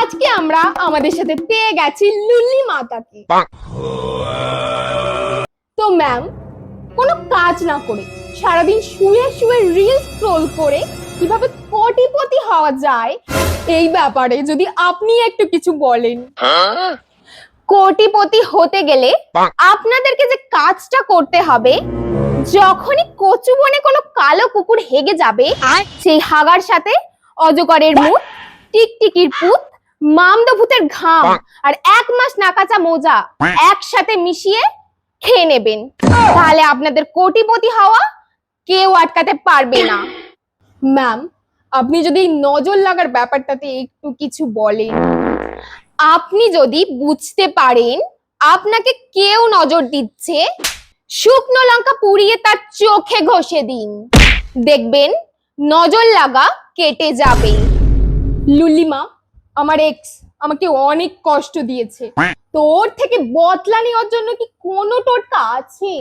আজকে আমরা আমাদের সাথে পেয়ে গেছি লুলি মাতাকে। তো ম্যাম, কোনো কাজ না করে সারাদিন শুয়ে শুয়ে রিল স্ক্রোল করে কিভাবে কোটিপতি হওয়া যায় এই ব্যাপারে যদি আপনি একটু কিছু বলেন। কোটিপতি হতে গেলে আপনাদেরকে যে কাজটা করতে হবে, যখনই কচু বনে কোনো কালো কুকুর হেগে যাবে সেই হাগার সাথে অজগরের মুখ, টিকটিকির পুত, মামদা ভূতের ঘাম আর 1 মাস নাকাচা মোজা একসাথে মিশিয়ে খেয়ে নেবেন। তাহলে আপনাদের কোটিপতি হওয়া কেউ আটকাতে পারবে না। ম্যাম, আপনি যদি নজর লাগার ব্যাপারটাতে একটু কিছু বলেন। আপনি যদি বুঝতে পারেন আপনাকে কেউ নজর দিচ্ছে, শুকনো লঙ্কা পুড়িয়ে তার চোখে ঘষে দিন, দেখবেন নজর লাগা কেটে যাবে। লুলিমা, আমার এক্স আমাকে অনেক কষ্ট দিয়েছে, তোর থেকে বদলা নেওয়ার জন্য কি কোনো টোটকা আছে?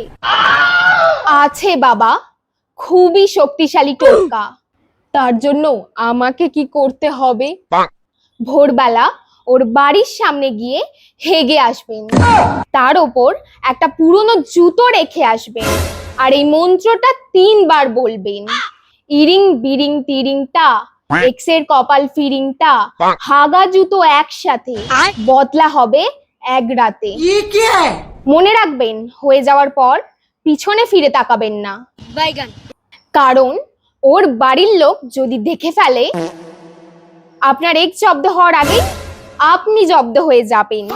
আছে বাবা, খুবই শক্তিশালী টোটকা। তার জন্য আমাকে কি করতে হবে? ভোরবেলা ওর বাড়ির সামনে গিয়ে হেগে আসবেন, তার ওপর একটা পুরনো জুতো রেখে আসবেন আর এই মন্ত্রটা 3 বার বলবেন। ইরিং বিরিং তিরিংটা, এক্সের কপাল ফিরিংটা, হাগা জুতো একসাথে, বদলা হবে 1 রাতে। মনে রাখবেন, হয়ে যাওয়ার পর পিছনে ফিরে তাকাবেন না, কারণ ওর বাড়ির লোক যদি দেখে ফেলে আপনার এক্স জব্দ হওয়ার আগে আপনি জব্দ হয়ে যাবেন।